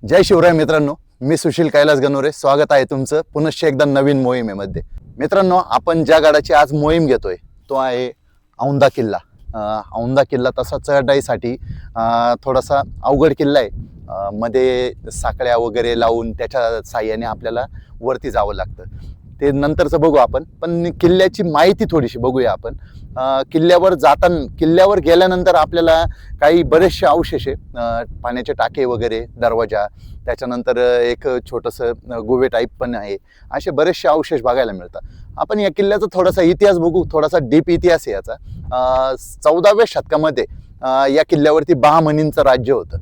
जय शिवराय मित्रांनो, मी सुशील कैलास गणोरे. स्वागत आहे तुमचं पुनश्च एकदा नवीन मोहिमेमध्ये. मित्रांनो, आपण ज्या गडाची आज मोहीम घेतोय तो आहे औंधा किल्ला. औंधा किल्ला तसा चढाईसाठी थोडासा अवघड किल्ला आहे. मध्ये साकळ्या वगैरे लावून त्याच्या साह्याने आपल्याला वरती जावं लागतं. ते नंतरचं बघू आपण, पण किल्ल्याची माहिती थोडीशी बघूया आपण. किल्ल्यावर गेल्यानंतर आपल्याला काही बरेचसे अवशेष आहे, पाण्याचे टाके वगैरे, दरवाजा, त्याच्यानंतर एक छोटंसं गुवे टाईप पण आहे. असे बरेचसे अवशेष बघायला मिळतात. आपण या किल्ल्याचा थोडासा इतिहास बघू. थोडासा डीप इतिहास आहे याचा. 14व्या शतकामध्ये या किल्ल्यावरती बहामनींचं राज्य होतं.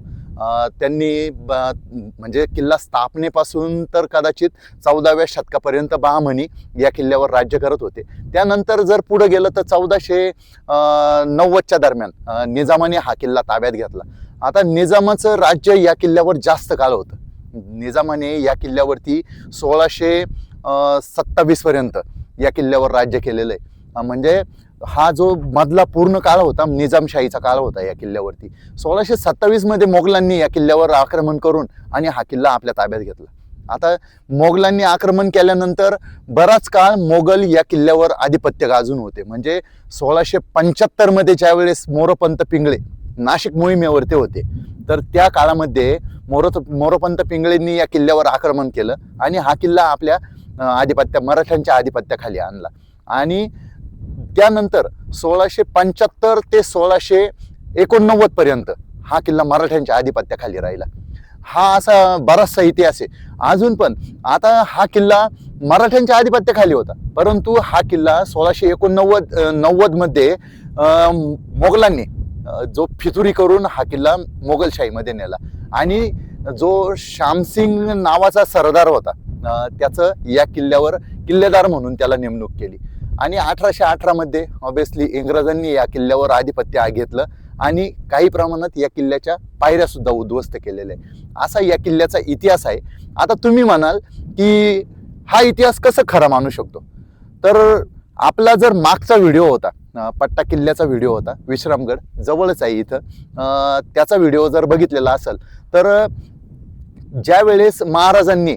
त्यांनी म्हणजे किल्ला स्थापनेपासून तर कदाचित 14व्या शतकापर्यंत बहामनी या किल्ल्यावर राज्य करत होते. त्यानंतर जर पुढे गेलं तर 1490च्या दरम्यान निजामाने हा किल्ला ताब्यात घेतला. आता निजामाचं राज्य या किल्ल्यावर जास्त काळ होतं. निजामाने या किल्ल्यावरती 1627 पर्यंत या किल्ल्यावर राज्य केलेलं आहे. म्हणजे हा जो मधला पूर्ण काळ होता, निजामशाहीचा काळ होता या किल्ल्यावरती. 1627 मध्ये मोगलांनी या किल्ल्यावर आक्रमण करून आणि हा किल्ला आपल्या ताब्यात घेतला. आता मोगलांनी आक्रमण केल्यानंतर बराच काळ मोगल या किल्ल्यावर आधिपत्य गाजून होते. म्हणजे 1675 मध्ये ज्या वेळेस मोरोपंत पिंगळे नाशिक मोहिमेवरती होते, तर त्या काळामध्ये मोरोपंत पिंगळेंनी या किल्ल्यावर आक्रमण केलं आणि हा किल्ला आपल्या मराठ्यांच्या आधिपत्याखाली आणला. आणि त्यानंतर 1675 ते 1689 पर्यंत हा किल्ला मराठ्यांच्या आधिपत्याखाली राहिला. हा असा बराचसा इतिहास आहे अजून पण. आता हा किल्ला मराठ्यांच्या आधिपत्याखाली होता, परंतु हा किल्ला 1689 मध्ये मोगलांनी जो फितुरी करून हा किल्ला मोगलशाहीमध्ये नेला. आणि जो श्यामसिंग नावाचा सरदार होता, त्याचं या किल्ल्यावर किल्लेदार म्हणून त्याला नेमणूक केली. आणि 1818 मध्ये ऑब्विसली इंग्रजांनी या किल्ल्यावर आधिपत्य घेतलं आणि काही प्रमाणात या किल्ल्याच्या पायऱ्या सुद्धा उद्ध्वस्त केलेल्या आहे. असा या किल्ल्याचा इतिहास आहे. आता तुम्ही म्हणाल की हा इतिहास कसं खरा मानू शकतो, तर आपला जर मागचा व्हिडिओ होता, पट्टा किल्ल्याचा व्हिडिओ होता, विश्रामगड जवळच आहे इथं, त्याचा व्हिडिओ जर बघितलेला असेल तर ज्या वेळेस महाराजांनी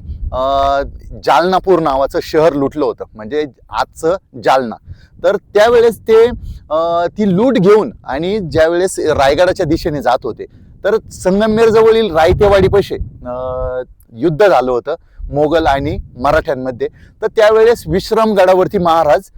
जालनापूर नावाचं शहर लुटलं होतं, म्हणजे आजचं जालना, तर त्यावेळेस ती लूट घेऊन आणि ज्यावेळेस रायगडाच्या दिशेने जात होते, तर संगमनेर जवळील रायतेवाडीपाशी युद्ध झालं होतं मोगल आणि मराठ्यांमध्ये. तर त्यावेळेस विश्रामगडावरती महाराज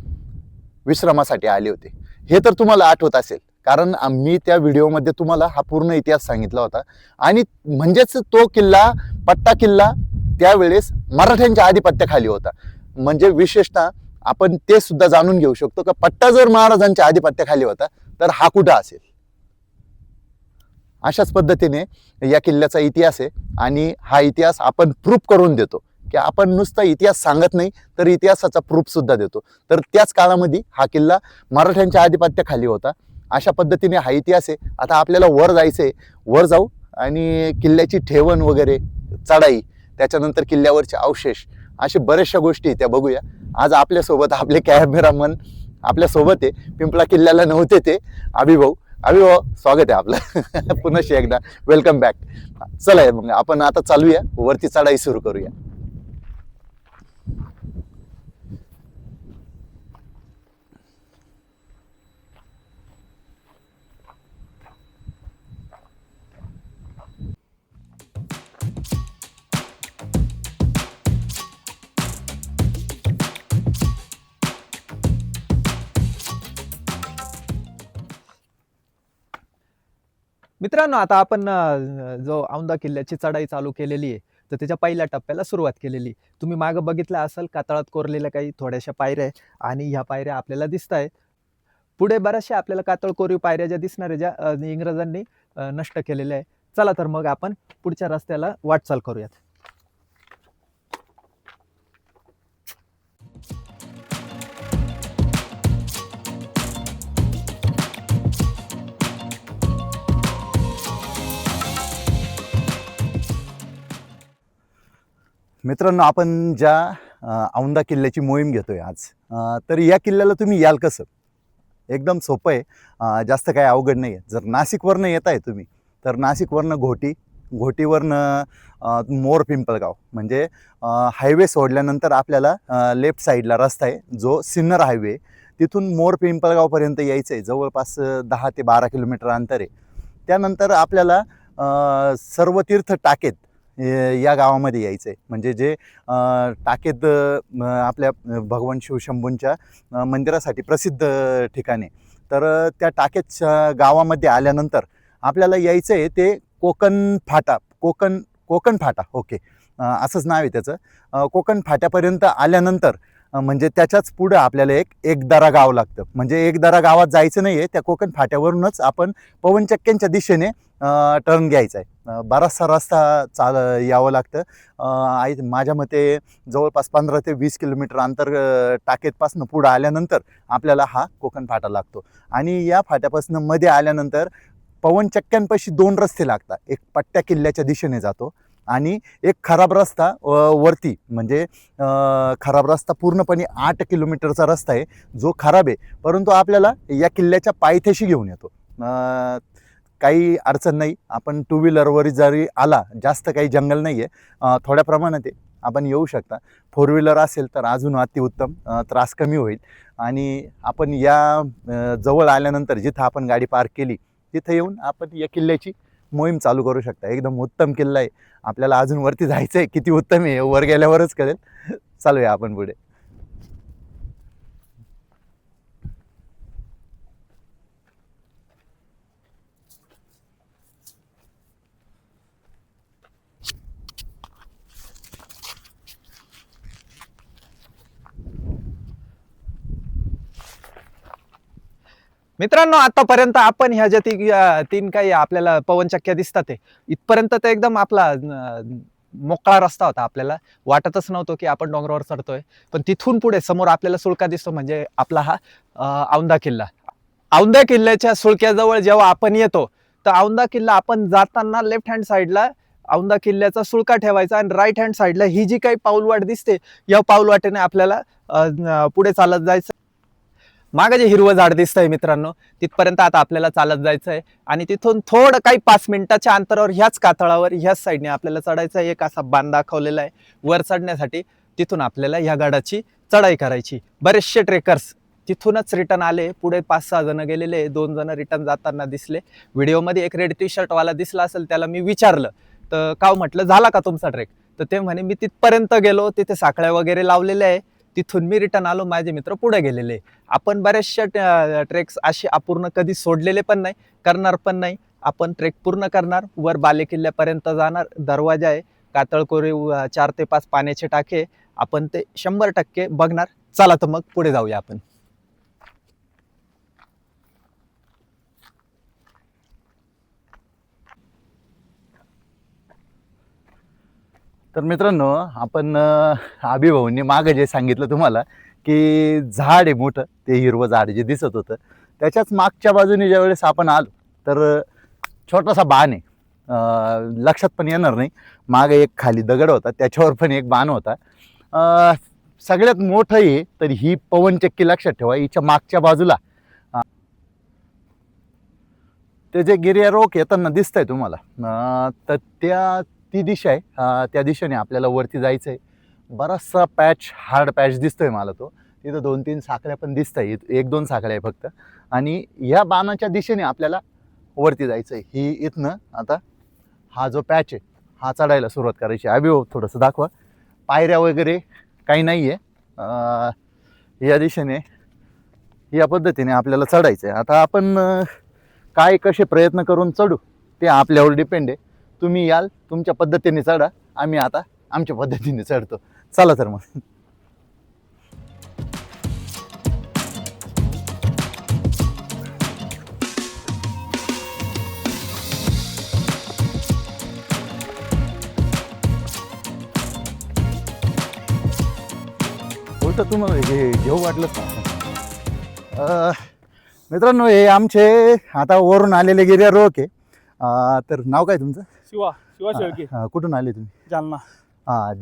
विश्रामासाठी आले होते. हे तर तुम्हाला आठवत असेल, कारण आम्ही त्या व्हिडिओमध्ये तुम्हाला हा पूर्ण इतिहास सांगितला होता. आणि म्हणजेच तो किल्ला, पट्टा किल्ला, त्यावेळेस मराठ्यांच्या आधिपत्याखाली होता. म्हणजे विशेषतः आपण ते सुद्धा जाणून घेऊ शकतो की पट्टा जर महाराजांच्या आधिपत्याखाली होता तर हा कुठं असेल. अशाच पद्धतीने या किल्ल्याचा इतिहास आहे. आणि हा इतिहास आपण प्रूफ करून देतो की आपण नुसता इतिहास सांगत नाही, तर इतिहासाचा प्रूफ सुद्धा देतो. तर त्याच काळामध्ये हा किल्ला मराठ्यांच्या आधिपत्याखाली होता. अशा पद्धतीने हा इतिहास आहे. आता आपल्याला वर जायचंय, वर जाऊ आणि किल्ल्याची ठेवण वगैरे, चढाई, त्याच्यानंतर किल्ल्यावरचे अवशेष, अशा बऱ्याचशा गोष्टी त्या बघूया. आज आपल्यासोबत आपले कॅमेरामन आपल्यासोबत आहे. पिंपळा किल्ल्याला नव्हते ते अभिभाऊ. स्वागत आहे आपलं पुन्हा एकदा, वेलकम बॅक. चला मग आपण आता चालूया, वरती चढाई सुरू करूया. मित्रांनो, आता आपण जो औंधा किल्ल्याची चढाई चालू केलेली आहे, तर त्याच्या पहिल्या टप्प्याला सुरुवात केलेली. तुम्ही मागं बघितलं असेल, कातळात कोरलेल्या काही थोड्याशा पायऱ्या आहे आणि ह्या पायऱ्या आपल्याला दिसत आहेत. पुढे बऱ्याचशा आपल्याला कातळ कोरीव पायऱ्या ज्या दिसणार आहे, ज्या इंग्रजांनी नष्ट केलेल्या आहे. चला तर मग आपण पुढच्या रस्त्याला वाटचाल करूयात. मित्रांनो, आपण ज्या औंधा किल्ल्याची मोहीम घेतोय आज, तर या किल्ल्याला तुम्ही याल कसं? एकदम सोपं आहे, जास्त काही अवघड नाही आहे. जर नाशिकवरनं येत आहे तुम्ही, तर नाशिकवरनं घोटी, घोटीवरनं मोर पिंपळगाव म्हणजे हायवे सोडल्यानंतर आपल्याला लेफ्ट साईडला रस्ता आहे जो सिन्नर हायवे, तिथून मोर पिंपळगावपर्यंत यायचं आहे. जवळपास 10 ते 12 किलोमीटर अंतर आहे. त्यानंतर आपल्याला सर्व तीर्थ टाकेत या गावामध्ये यायचं आहे. म्हणजे जे टाकेत आपल्या भगवान शिवशंभूंच्या मंदिरासाठी प्रसिद्ध ठिकाणे. तर त्या टाकेत गावामध्ये आल्यानंतर आपल्याला यायचं आहे ते कोकण फाटा, कोकण फाटा, ओके, असंच नाव आहे त्याचं. कोकण फाट्यापर्यंत आल्यानंतर म्हणजे त्याच्याच पुढं आपल्याला एकदरा गाव लागतं. म्हणजे एकदरा गावात जायचं नाही आहे, त्या कोकण फाट्यावरूनच आपण पवनचक्क्यांच्या दिशेने टर्न घ्यायचा आहे. बराचसा रस्ता यावं लागतं. माझ्या मते जवळपास 15 ते 20 किलोमीटर अंतर टाकेतपासून पुढं आल्यानंतर आपल्याला हा कोकण फाटा लागतो. आणि या फाट्यापासून मध्ये आल्यानंतर पवनचक्क्यांपाशी 2 रस्ते लागतात. एक पट्ट्या किल्ल्याच्या दिशेने जातो आणि एक खराब रस्ता वरती, म्हणजे खराब रस्ता पूर्णपणे 8 किलोमीटरचा रस्ता आहे जो खराब आहे, परंतु आपल्याला या किल्ल्याच्या पायथ्याशी घेऊन येतो. काही अडचण नाही. आपण 2 व्हीलरवर जरी आला, जास्त काही जंगल नाही आहे, थोड्या प्रमाणात आहे, आपण येऊ शकता. 4 व्हीलर असेल तर अजून अतिउत्तम, त्रास कमी होईल. आणि आपण या जवळ आल्यानंतर जिथं आपण गाडी पार्क केली तिथं येऊन आपण या किल्ल्याची मोहीम चालू करू शकता. एकदम उत्तम किल्ला आहे. आपल्याला अजून वरती जायचं आहे, किती उत्तम आहे वर गेल्यावरच कळेल. चालूया आपण पुढे. मित्रांनो, आतापर्यंत आपण ह्या ज्या तीन काही आपल्याला पवनचक्क्या दिसतात आहे, इथपर्यंत तर एकदम आपला मोकळा रस्ता होता. आपल्याला वाटतच नव्हतं की आपण डोंगरावर चढतोय. पण तिथून पुढे समोर आपल्याला सुळका दिसतो, म्हणजे आपला हा औंधा किल्ला. औंधा किल्ल्याच्या सुळक्याजवळ जेव्हा आपण येतो तर औंधा किल्ला आपण जाताना लेफ्ट हँड साईडला औंधा किल्ल्याचा सुळका ठेवायचा आणि राईट हँड साईडला ही जी काही पाऊलवाट दिसते, या पाऊलवाटेने आपल्याला पुढे चालत जायचं. मागे जे हिरवं झाड दिसतंय मित्रांनो, तिथपर्यंत आता आपल्याला चालत जायचं आहे. आणि तिथून थोडं काही 5 मिनिटाच्या अंतरावर ह्याच कातळावर ह्याच साईडने आपल्याला चढायचं आहे. एक असा बांध दाखवलेला आहे वर चढण्यासाठी. तिथून आपल्याला ह्या गडाची चढाई करायची. बरेचसे ट्रेकर्स तिथूनच रिटर्न आले. पुढे 5-6 जण गेलेले, 2 जण रिटर्न जाताना दिसले. व्हिडिओमध्ये एक रेड टी शर्ट वाला दिसला असेल, त्याला मी विचारलं तर काव म्हटलं झाला का तुमचा ट्रेक, तर ते म्हणे मी तिथपर्यंत गेलो, तिथे साखळ्या वगैरे लावलेल्या आहे, तिथून मी रिटर्न आलो, माझे मित्र पुढे गेलेले. आपण बऱ्याचशा ट्रेक्स असे अपूर्ण कधी सोडलेले पण नाही, करणार पण नाही. आपण ट्रेक पूर्ण करणार, वर बाले किल्ल्यापर्यंत जाणार. दरवाजा आहे, कातळकोरी 4 ते 5 पाण्याचे टाके, आपण ते 100% बघणार. चला तर मग पुढे जाऊया आपण. तर मित्रांनो, आपण अभिभाऊंनी मागं जे सांगितलं तुम्हाला की झाड आहे मोठं, ते हिरवं झाड जे दिसत होतं, त्याच्याच मागच्या बाजूने ज्यावेळेस आपण आलो तर छोटासा बाण आहे. लक्षात पण येणार नाही, मागे एक खाली दगड होता, त्याच्यावर पण एक बाण होता. सगळ्यात मोठं आहे तर ही पवनचक्की लक्षात ठेवा. हिच्या मागच्या बाजूला ते जे गिर्यारोहक येताना दिसतंय तुम्हाला, तर ती दिशा आहे. त्या दिशेने आपल्याला वरती जायचं आहे. बराचसा पॅच, हार्ड पॅच दिसतोय मला तो. तिथं 2-3 साखळ्या पण दिसत आहेत, 1-2 साखळ्या आहे फक्त. आणि या बाणाच्या दिशेने आपल्याला वरती जायचं आहे. ही इथनं आता हा जो पॅच आहे हा चढायला सुरुवात करायची. अभिभाऊ थोडंसं दाखवा. पायऱ्या वगैरे काही नाही आहे. या दिशेने या पद्धतीने आपल्याला चढायचं आहे. आता आपण काय कसे प्रयत्न करून चढू ते आपल्यावर डिपेंड आहे. तुम्ही याल तुमच्या पद्धतीने चढा, आम्ही आता आमच्या पद्धतीने चढतो. चला तर मग. उलट तुम्हाला हे घेऊ वाटलं का? मित्रांनो, हे आमचे आता वरून आलेले गिर्यारोहक आहे. तर नाव काय तुमचं? शिवा शेळके. कुठून आले तुम्ही? जालना.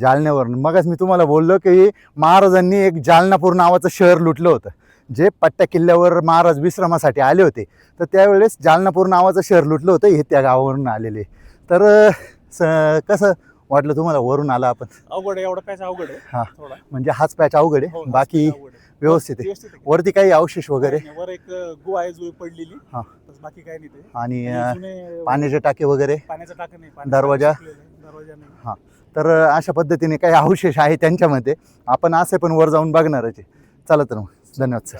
जालन्यावरून. मगच मी तुम्हाला बोललो की महाराजांनी एक जालनापूर नावाचं शहर लुटलं होतं. जे पट्ट्या किल्ल्यावर महाराज विश्रामासाठी आले होते, तर त्यावेळेस जालनापूर नावाचं शहर लुटलं होतं. हे त्या गावावरून आलेले. तर कसं वाटलं तुम्हाला वरून आला आपण? अवघड आहे, एवढा पॅच अवघड हा. आहे थोडा. म्हणजे हाच पॅच अवघड हो, आहे, बाकी अवघड आहे. व्यवस्थित आहे. व्यवस्थित आहे. वरती काही अवशेष वगैरे नाही, वर एक गु आहे जुळी पडलेली. हा. बस बाकी काही नाही ते. आणि आणि जुने पाण्याचे टाके वगैरे पाण्याचा टाका नाही, दरवाजा? दरवाजा नाही. तर अशा पद्धतीने काही अवशेष आहे त्यांच्यामध्ये. आपण असे पण वर जाऊन बघणारच आहे. चला तर मग, धन्यवाद सर.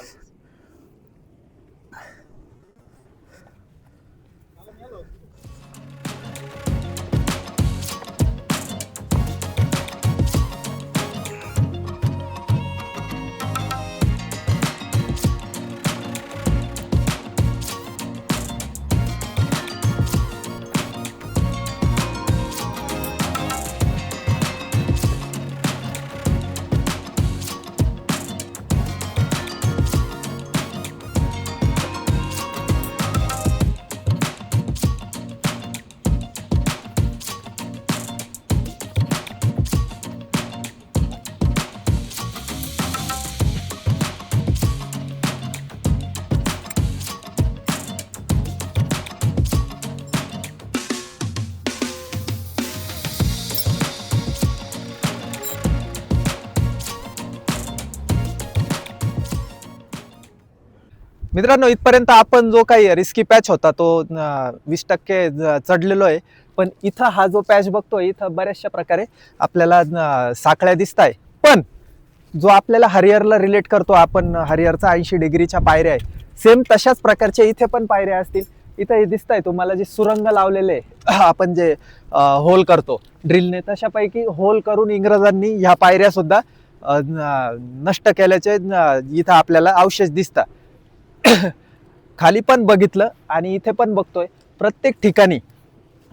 मित्रांनो, इथपर्यंत आपण जो काही रिस्की पॅच होता तो 20% चढलेलो आहे. पण इथं हा जो पॅच बघतोय, इथं बऱ्याचशा प्रकारे आपल्याला साखळ्या दिसत आहे. पण जो आपल्याला हरिहरला रिलेट करतो आपण, हरिहरचा 80 डिग्रीच्या पायऱ्या आहे, सेम तशाच प्रकारच्या इथे पण पायऱ्या असतील. इथं हे दिसत आहे तुम्हाला जे सुरंग लावलेले आपण जे होल करतो ड्रिलने, तशापैकी होल करून इंग्रजांनी ह्या पायऱ्या सुद्धा नष्ट केल्याचे इथं आपल्याला अवशेष दिसतात. खाली पण बघितलं आणि इथे पण बघतोय, प्रत्येक ठिकाणी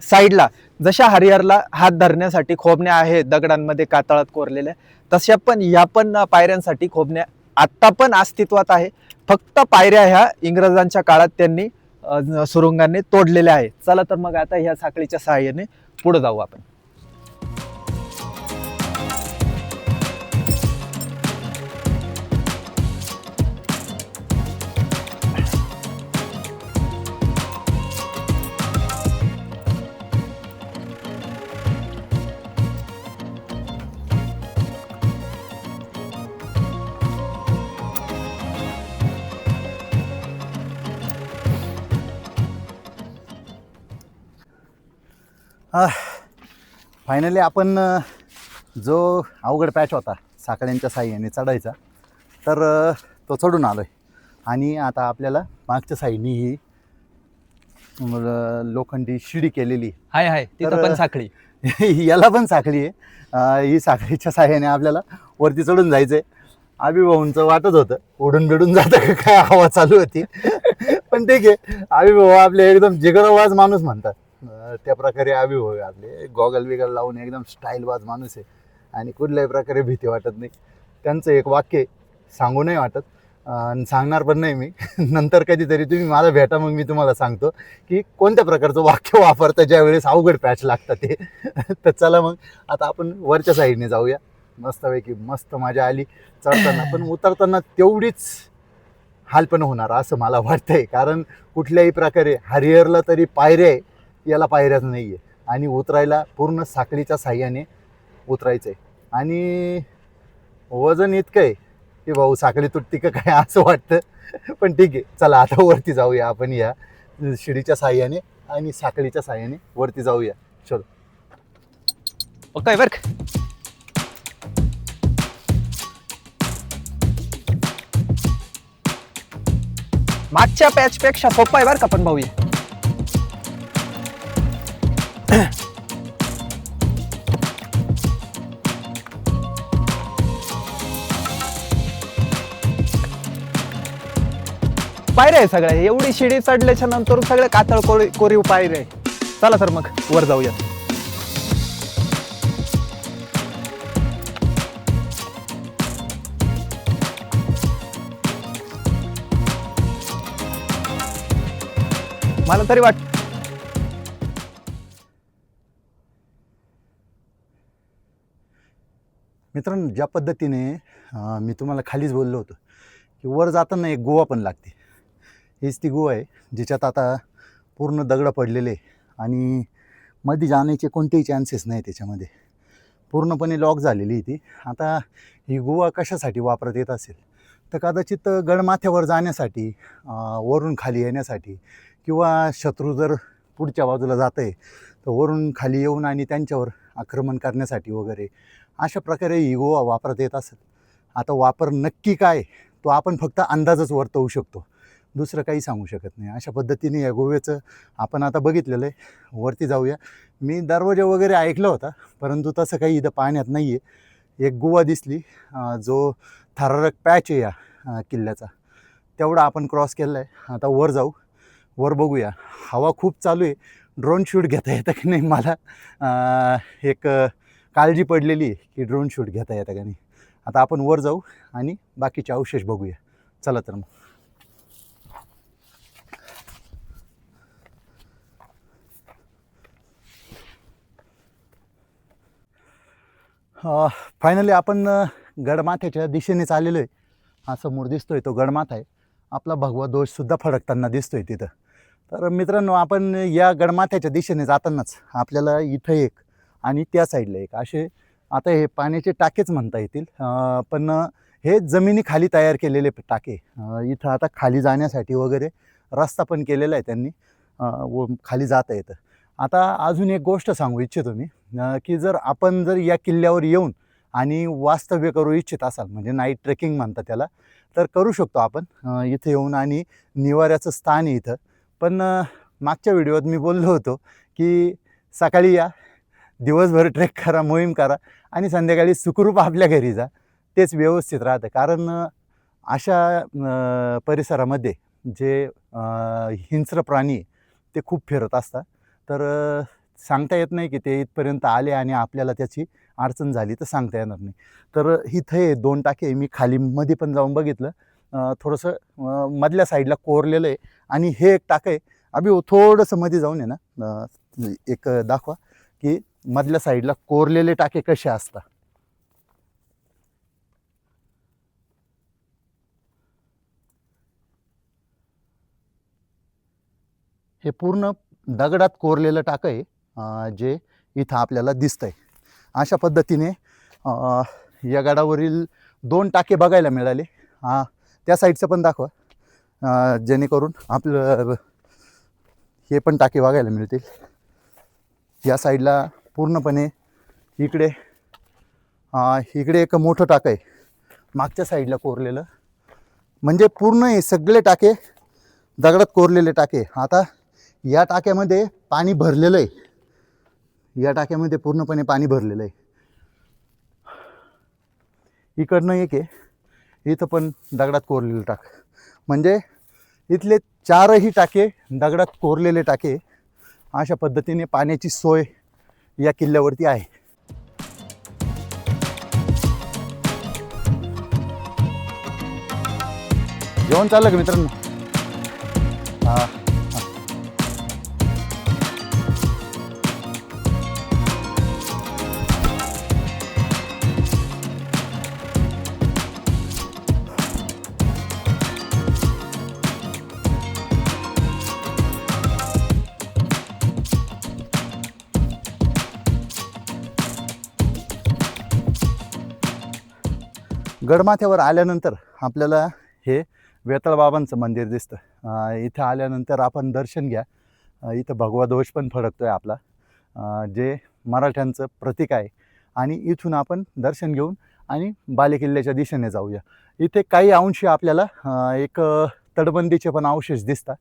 साईडला जशा हरिहरला हात धरण्यासाठी खोबण्या आहेत दगडांमध्ये कातळात कोरलेल्या, तशा पण या पण पायऱ्यांसाठी खोबण्या आत्ता पण अस्तित्वात आहे. फक्त पायऱ्या ह्या इंग्रजांच्या काळात त्यांनी सुरुंगांनी तोडलेल्या आहेत. चला तर मग आता ह्या साखळीच्या सहाय्याने पुढे जाऊ आपण. फायनली आपण जो अवघड पॅच होता साखळ्यांच्या साह्याने चढायचा, तर तो चढून आलो आहे. आणि आता आपल्याला मागच्या साईडनी ही लोखंडी शिडी केलेली हाय हाय, तिथं तर पण साखळी. याला पण साखळी आहे. ही साखळीच्या साह्याने आपल्याला वरती चढून जायचं आहे. अभिभाऊंचं वाटत होतं उडून बिडून जातं का काय, हवा चालू होती. पण ठीक आहे, अभिभाऊ आपले एकदम जिगरबाज माणूस म्हणतात, त्या प्रकारे अभिभाऊ आपले गॉगल बिगल लावून एकदम स्टाईलबाज माणूस आहे आणि कुठल्याही प्रकारे भीती वाटत नाही. त्यांचं एक वाक्य सांगू नाही वाटत आणि सांगणार पण नाही मी. नंतर कधीतरी तुम्ही मला भेटा, मग मी तुम्हाला सांगतो की कोणत्या प्रकारचं वाक्य वापरतं ज्यावेळेस अवघड पॅच लागतं ते. तर चला मग आता आपण वरच्या साईडने जाऊया. मस्तपैकी मस्त मजा आली चढताना, पण उतरताना तेवढीच हाल पण होणार असं मला वाटतंय. कारण कुठल्याही प्रकारे हरिहरला तरी पायऱ्या आहे, याला पायऱ्याच नाही आहे. आणि उतरायला पूर्ण साखळीच्या साह्याने उतरायचं आहे. आणि वजन इतकं आहे की भाऊ साखळी तुटती का काय असं वाटतं. पण ठीक आहे, चला आता वरती जाऊया आपण या शिडीच्या साह्याने आणि साखळीच्या साह्याने वरती जाऊया. चलो. ओके बर का? मागच्या पॅच पेक्षा सोपा आहे बरं का पण भाऊ. पायऱ्या आहे सगळ्या, एवढी शिडी चढल्याच्या नंतर सगळे कातळ कोरीव पायऱ्या आहे. चला तर मग वर जाऊया. मला तरी वाटतं मित्रांनो, ज्या पद्धतीने मी तुम्हाला खालीच बोललो होतो की वर जाताना एक गुहा पण लागते. हीच ती गुहा आहे जिच्यात आता पूर्ण दगड पडलेले आणि मध्ये जाण्याचे कोणतेही चान्सेस नाही त्याच्यामध्ये, पूर्णपणे लॉक झालेली आहे ती. आता ही गुहा कशासाठी वापरत येत असेल तर कदाचित गडमाथ्यावर जाण्यासाठी, वरून खाली येण्यासाठी, किंवा शत्रू जर पुढच्या बाजूला जात आहे तर वरून खाली येऊन आणि त्यांच्यावर आक्रमण करण्यासाठी वगैरे अशा प्रकारे ही गुहा वापरत येत असेल. आता वापर नक्की काय तो आपण फक्त अंदाजच वर्तवू शकतो, दुसरं काही सांगू शकत नाही. अशा पद्धतीने या गोव्याचं आपण आता बघितलेलं आहे. वरती जाऊया. मी दरवाजा वगैरे ऐकलं होता, परंतु तसं काही इथं पाहण्यात नाही आहे. एक गुहा दिसली, जो थरारक पॅच आहे या किल्ल्याचा, तेवढा आपण क्रॉस केला आहे. आता वर जाऊ, वर बघूया. हवा खूप चालू आहे, ड्रोन शूट घेता येतं की नाही मला एक काळजी पडलेली आहे की ड्रोन शूट घेता येतं का नाही. आता आपण वर जाऊ आणि बाकीचे अवशेष बघूया. चला तर मग. फायनली आपण गडमाथ्याच्या दिशेनेच आलेलो आहे. हा समोर दिसतोय तो गडमाथा आहे. आपला भगवा ध्वजसुद्धा फडकताना दिसतोय तिथं. तर मित्रांनो, आपण या गडमाथ्याच्या दिशेने जातानाच आपल्याला इथं एक आणि त्या साईडला एक असे, आता हे पाण्याचे टाकेच म्हणता येतील, पण हे जमिनीखाली तयार केलेले टाके. इथं आता खाली जाण्यासाठी वगैरे रस्ता पण केलेला आहे त्यांनी, व खाली जाता येतं. आता अजून एक गोष्ट सांगू इच्छितो मी, की जर आपण या किल्ल्यावर येऊन आणि वास्तव्य करू इच्छित असाल, म्हणजे नाईट ट्रेकिंग म्हणतात त्याला, तर करू शकतो आपण इथे येऊन. आणि निवाऱ्याचं स्थान आहे इथं. पण मागच्या व्हिडिओत मी बोललो होतो की सकाळी या, दिवसभर ट्रेक करा, मोहीम करा आणि संध्याकाळी सुखरूप आपल्या घरी जा, तेच व्यवस्थित राहतं. कारण अशा परिसरामध्ये जे हिंस्र प्राणी आहे ते खूप फिरत असतात. तर सांगता येत नाही की ते इथपर्यंत आले आणि आपल्याला त्याची अडचण झाली तर सांगता येणार नाही. तर इथं हे 2 टाके मी खालीमध्ये पण जाऊन बघितलं, थोडंसं मधल्या साईडला कोरलेलं आहे. आणि हे एक टाकं आहे. अभि थोडंसं मध्ये जाऊन आहे ना, एक दाखवा की मधल्या साईडला कोरलेले टाके कसे असतात. हे पूर्ण दगडात कोरलेलं टाकं आहे, जे इथं आपल्याला दिसतंय. अशा पद्धतीने या गडावरील 2 टाके बघायला मिळाले. त्या साईडचं पण दाखवा, जेणेकरून आपलं हे पण टाके बघायला मिळतील. या साईडला पूर्णपणे इकडे एक मोठं टाकं आहे मागच्या साईडला कोरलेलं. म्हणजे पूर्ण हे सगळे टाके दगडात कोरलेले टाके. आता या टाक्यामध्ये पाणी भरलेलं आहे, या टाक्यामध्ये पूर्णपणे पाणी भरलेलं आहे. इकडनं एक आहे, इथं पण दगडात कोरलेलं टाक. म्हणजे इथले 4ही टाके दगडात कोरलेले टाके. अशा पद्धतीने पाण्याची सोय या किल्ल्यावरती आहे. जेवण चाललं का मित्रांनो? गडमाथ्यावर आल्यानंतर आपल्याला हे वेताळ बाबांचं मंदिर दिसतं. इथं आल्यानंतर आपण दर्शन घ्या. इथं भगवा ध्वज पण फडकतोय आपला, जे मराठ्यांचं प्रतीक आहे. आणि इथून आपण दर्शन घेऊन आणि बालेकिल्ल्याच्या दिशेने जाऊया. इथे काही अंशी आपल्याला एक तटबंदीचे पण अवशेष दिसतात.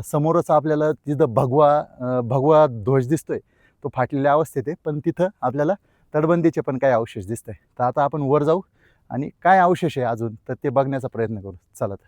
समोरच आपल्याला तिथं भगवा ध्वज दिसतोय, तो फाटलेल्या अवस्थेत आहे, पण तिथं आपल्याला तटबंदीचे पण काही अवशेष दिसत आहे. तर आता आपण वर जाऊ आणि काय अवशेष आहे अजून तर ते बघण्याचा प्रयत्न करू. चला तर.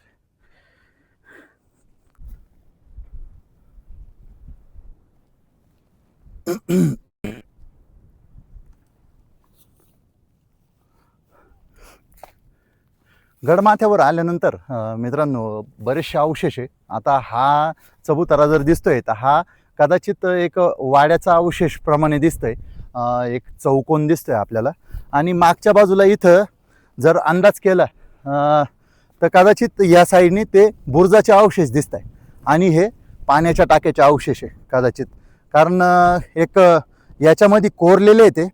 गडमाथ्यावर आल्यानंतर मित्रांनो बरेचसे अवशेष आहे. आता हा चबुतरा जर दिसतोय तर हा कदाचित एक वाड्याचा अवशेष प्रमाणे दिसतोय. एक चौकोन दिसतोय आपल्याला. आणि मागच्या बाजूला इथं जर अंदाज केला तर कदाचित या साईडने ते बुर्जाचे अवशेष दिसत आहे आणि हे पाण्याच्या टाक्याचे अवशेष आहे कदाचित. कारण एक याच्यामध्ये कोरलेले आहे ते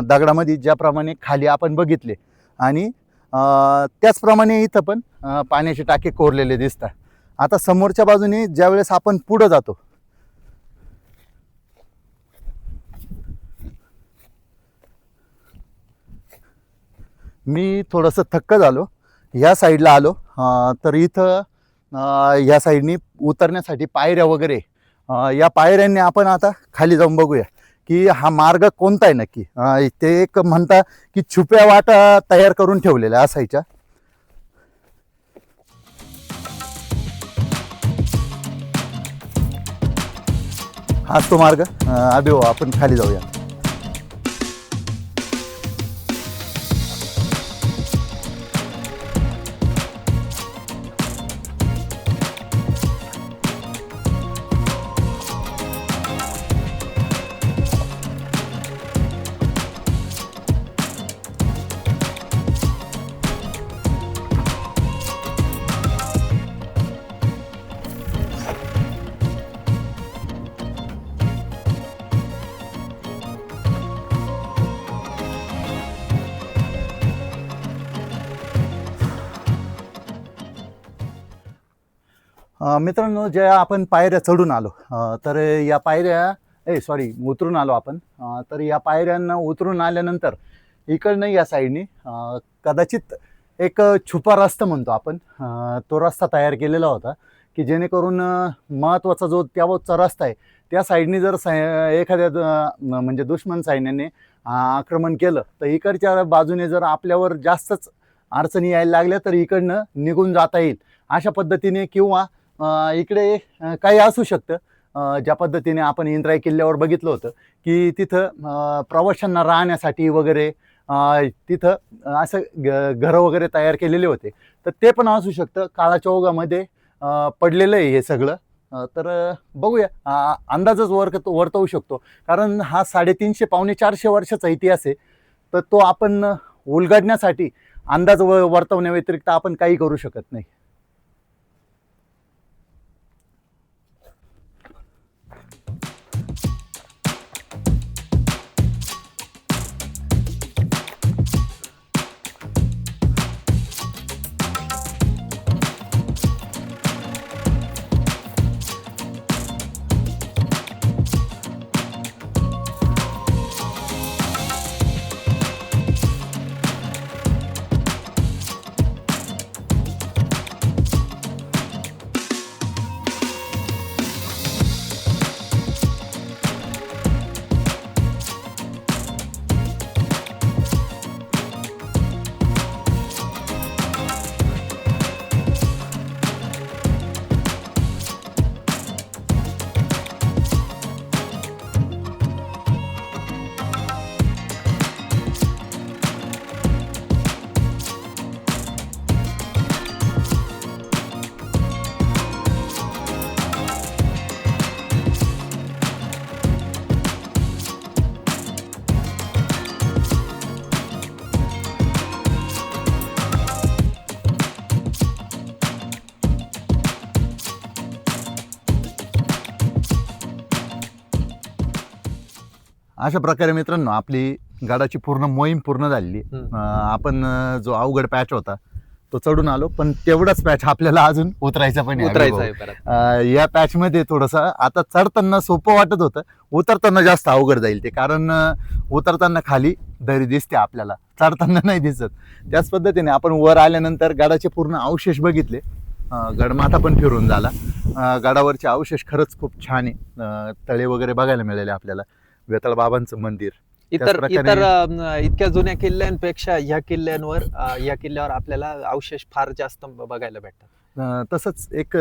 दगडामध्ये, ज्याप्रमाणे खाली आपण बघितले, आणि त्याचप्रमाणे इथं पण पाण्याचे टाके कोरलेले दिसतात. आता समोरच्या बाजूने ज्यावेळेस आपण पुढं जातो, मी थोडंसं थक्क झालो, ह्या साईडला आलो, तर इथं ह्या साईडनी उतरण्यासाठी पायऱ्या वगैरे, या पायऱ्यांनी आपण आता खाली जाऊन बघूया की हा मार्ग कोणता आहे नक्की. ते एक म्हणता की छुप्या वाटा तयार करून ठेवलेल्या असायच्या. हाच तो मार्ग. अभि आपण खाली जाऊया. मित्रांनो, ज्या आपण पायऱ्या चढून आलो, तर या पायऱ्या उतरून आलो आपण, तर या पायऱ्यांना उतरून आल्यानंतर इकडनं या साईडनी कदाचित एक छुपा रस्ता म्हणतो आपण, तो रस्ता तयार केलेला होता की जेणेकरून महत्त्वाचा जो त्याचा रस्ता आहे त्या साईडनी जर एखाद्या म्हणजे दुश्मन सैन्याने आक्रमण केलं तर इकडच्या बाजूने जर आपल्यावर जास्तच अडचणी यायला लागल्या तर इकडनं निघून जाता येईल अशा पद्धतीने, किंवा इकडे काही असू शकतं ज्या पद्धतीने आपण इंद्राई किल्ल्यावर बघितलं होतं की तिथं प्रवाशांना राहण्यासाठी वगैरे तिथं असं घरं वगैरे तयार केलेले होते, तर ते पण असू शकतं. काळाच्या ओघामध्ये पडलेलं आहे हे सगळं. तर बघूया, अंदाजच वर्तवू शकतो, कारण हा 350 पावणे 400 वर्षाचा इतिहास आहे, तर तो आपण उलगडण्यासाठी अंदाज वर्तवण्या व्यतिरिक्त आपण काही करू शकत नाही. अशा प्रकारे मित्रांनो आपली गडाची पूर्ण मोहीम पूर्ण झालेली. आपण जो अवघड पॅच होता तो चढून आलो, पण तेवढाच पॅच आपल्याला अजून उतरायचा पण आहे. या पॅच मध्ये थोडंसं आता चढताना सोपं वाटत होतं, उतरताना जास्त अवघड जाईल ते, कारण उतरताना खाली दरी दिसते आपल्याला, चढताना नाही दिसत. त्याच पद्धतीने आपण वर आल्यानंतर गडाचे पूर्ण अवशेष बघितले, गडमाथा पण फिरून झाला. गडावरचे अवशेष खरंच खूप छान आहे. तळे वगैरे बघायला मिळाले आपल्याला, वेताळ बाबांचं मंदिर. इतर इतक्या जुन्या किल्ल्यांपेक्षा या किल्ल्यावर आपल्याला अवशेष फार जास्त बघायला भेटतात. तसंच एक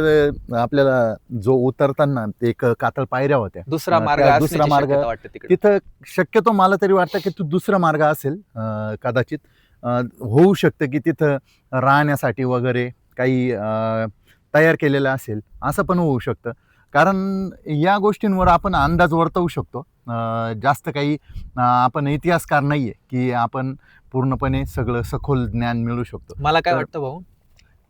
आपल्याला जो उतरताना एक कातळ पायऱ्या होत्या, दुसरा मार्ग तिथं शक्यतो मला तरी वाटतं की तो दुसरा मार्ग असेल. कदाचित होऊ शकतं की तिथं राहण्यासाठी वगैरे काही तयार केलेलं असेल, असं पण होऊ शकतं. कारण या गोष्टींवर आपण अंदाज वर्तवू शकतो. जास्त काही आपण इतिहासकार नाहीये की आपण पूर्णपणे सगळं सखोल ज्ञान मिळू शकतो. मला काय वाटतं भाऊ,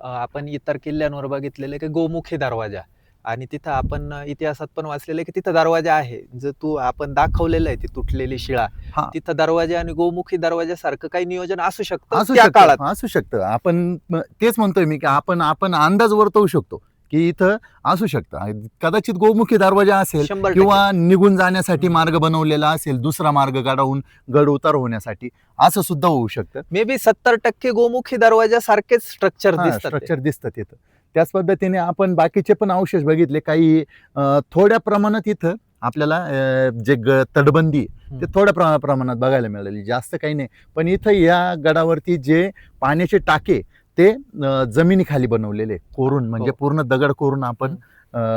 आपण इतर किल्ल्यांवर बघितलेले की गोमुखी दरवाजा, आणि तिथं आपण इतिहासात पण वाचलेलं आहे की तिथं दरवाजा आहे, जर तू आपण दाखवलेलं आहे ती तुटलेली शिळा, हा. तिथं दरवाजा आणि गोमुखी दरवाजासारखं काही नियोजन असू शकतं असू त्या काळात. शकतं, असू शकतं. आपण तेच म्हणतोय मी की आपण अंदाज वर्तवू शकतो की इथं असू शकतं. कदाचित गोमुखी दरवाजा असेल 100% किंवा निघून जाण्यासाठी मार्ग बनवलेला असेल, दुसरा मार्ग गडाहून गड उतार होण्यासाठी, असं सुद्धा होऊ शकतं. मे बी 70% गोमुखी दरवाजा सारखेच स्ट्रक्चर दिसतात ते. स्ट्रक्चर दिसतं तिथं. त्याच पद्धतीने आपण बाकीचे पण अवशेष बघितले, काही थोड्या प्रमाणात इथं आपल्याला जे तटबंदी आहे, ते थोड्या प्रमाणात बघायला मिळाली, जास्त काही नाही. पण इथं या गडावरती जे पाण्याचे टाके ते जमिनीखाली बनवलेले कोरून, म्हणजे हो. पूर्ण दगड कोरून आपण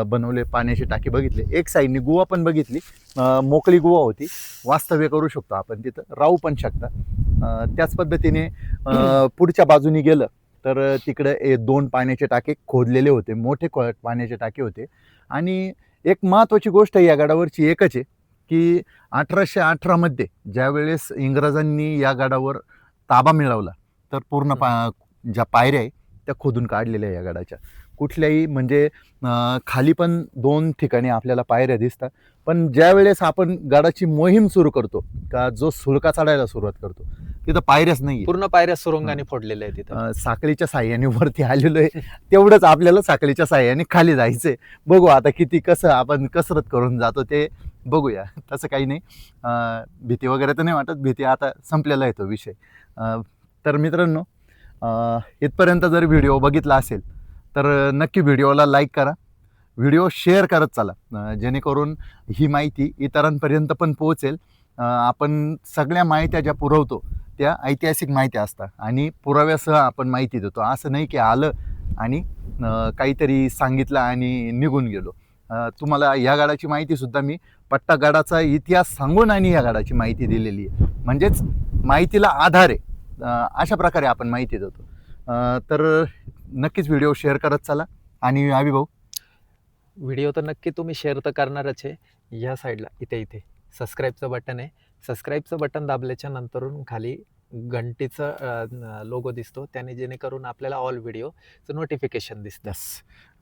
बनवले पाण्याचे टाके बघितले. एक साईडनी गुहा पण बघितली, मोकळी गुहा होती, वास्तव्य करू शकतो आपण तिथं, राहू पण शकता. त्याच पद्धतीने पुढच्या बाजूनी गेलं तर तिकडे 2 पाण्याचे टाके खोदलेले होते, मोठे पाण्याचे टाके होते. आणि एक महत्त्वाची गोष्ट या गडावरची एकच आहे की 1818 मध्ये ज्या वेळेस इंग्रजांनी या गडावर ताबा मिळवला, तर पूर्ण ज्या पायऱ्या आहे त्या खोदून काढलेल्या आहे या गडाच्या. कुठल्याही म्हणजे खाली पण 2 ठिकाणी आपल्याला पायऱ्या दिसतात, पण ज्या वेळेस आपण गडाची मोहीम सुरू करतो, का जो सुळका चढायला सुरुवात करतो, तिथं पायऱ्याच नाही. पूर्ण पायऱ्या सुरुंगाने फोडलेल्या आहेत तिथं. साखळीच्या साह्याने वरती आलेलो आहे, तेवढंच आपल्याला साखळीच्या साह्याने खाली जायचंय. बघू आता किती कसं आपण कसरत करून जातो ते बघूया. तसं काही नाही, भीती वगैरे तर नाही वाटत, भीती आता संपलेला आहे तो विषय. तर मित्रांनो, इथपर्यंत जर व्हिडिओ बघितला असेल तर नक्की व्हिडिओला लाईक करा, व्हिडिओ शेअर करत चला, जेणेकरून ही माहिती इतरांपर्यंत पण पोहोचेल. आपण सगळ्या माहित्या ज्या पुरवतो त्या ऐतिहासिक माहिती असतात आणि पुराव्यासह आपण माहिती देतो. असं नाही की आलं आणि काहीतरी सांगितलं आणि निघून गेलो. तुम्हाला या गडाची माहितीसुद्धा मी पट्टा गडाचा इतिहास सांगून आणि या गडाची माहिती दिलेली आहे, म्हणजेच माहितीला आधार आहे. अशा प्रकारे आपण माहिती देतो. तर नक्कीच व्हिडिओ शेअर करत चला. आणि भाऊ, व्हिडिओ तर नक्की तुम्ही शेअर तर करणारच आहे. ह्या साईडला इथे सबस्क्राईबचं बटन आहे, सबस्क्राईबचं बटन दाबल्याच्या नंतरून खाली घंटीचं लोगो दिसतो, त्याने जेणेकरून आपल्याला ऑल व्हिडिओचं नोटिफिकेशन दिसतं.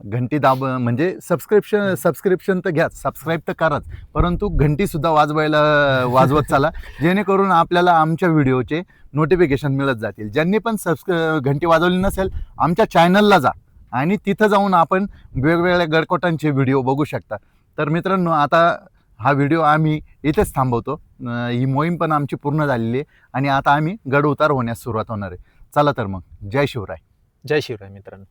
घंटी दाब म्हणजे सबस्क्रिप्शन तर घ्याच, सबस्क्राईब तर कराच, परंतु घंटीसुद्धा वाजवत चला, जेणेकरून आपल्याला आमच्या व्हिडिओचे नोटिफिकेशन मिळत जातील. ज्यांनी पण घंटी वाजवली नसेल, आमच्या चॅनलला जा आणि तिथं जाऊन आपण वेगवेगळ्या गडकोटांचे व्हिडिओ बघू शकता. तर मित्रांनो, आता हा व्हिडिओ आम्ही इथेच थांबवतो. ही मोहीम पण आमची पूर्ण झालेली आहे आणि आता आम्ही गड उतार होण्यास सुरुवात होणार आहे. चला तर मग, जय शिवराय. जय शिवराय मित्रांनो.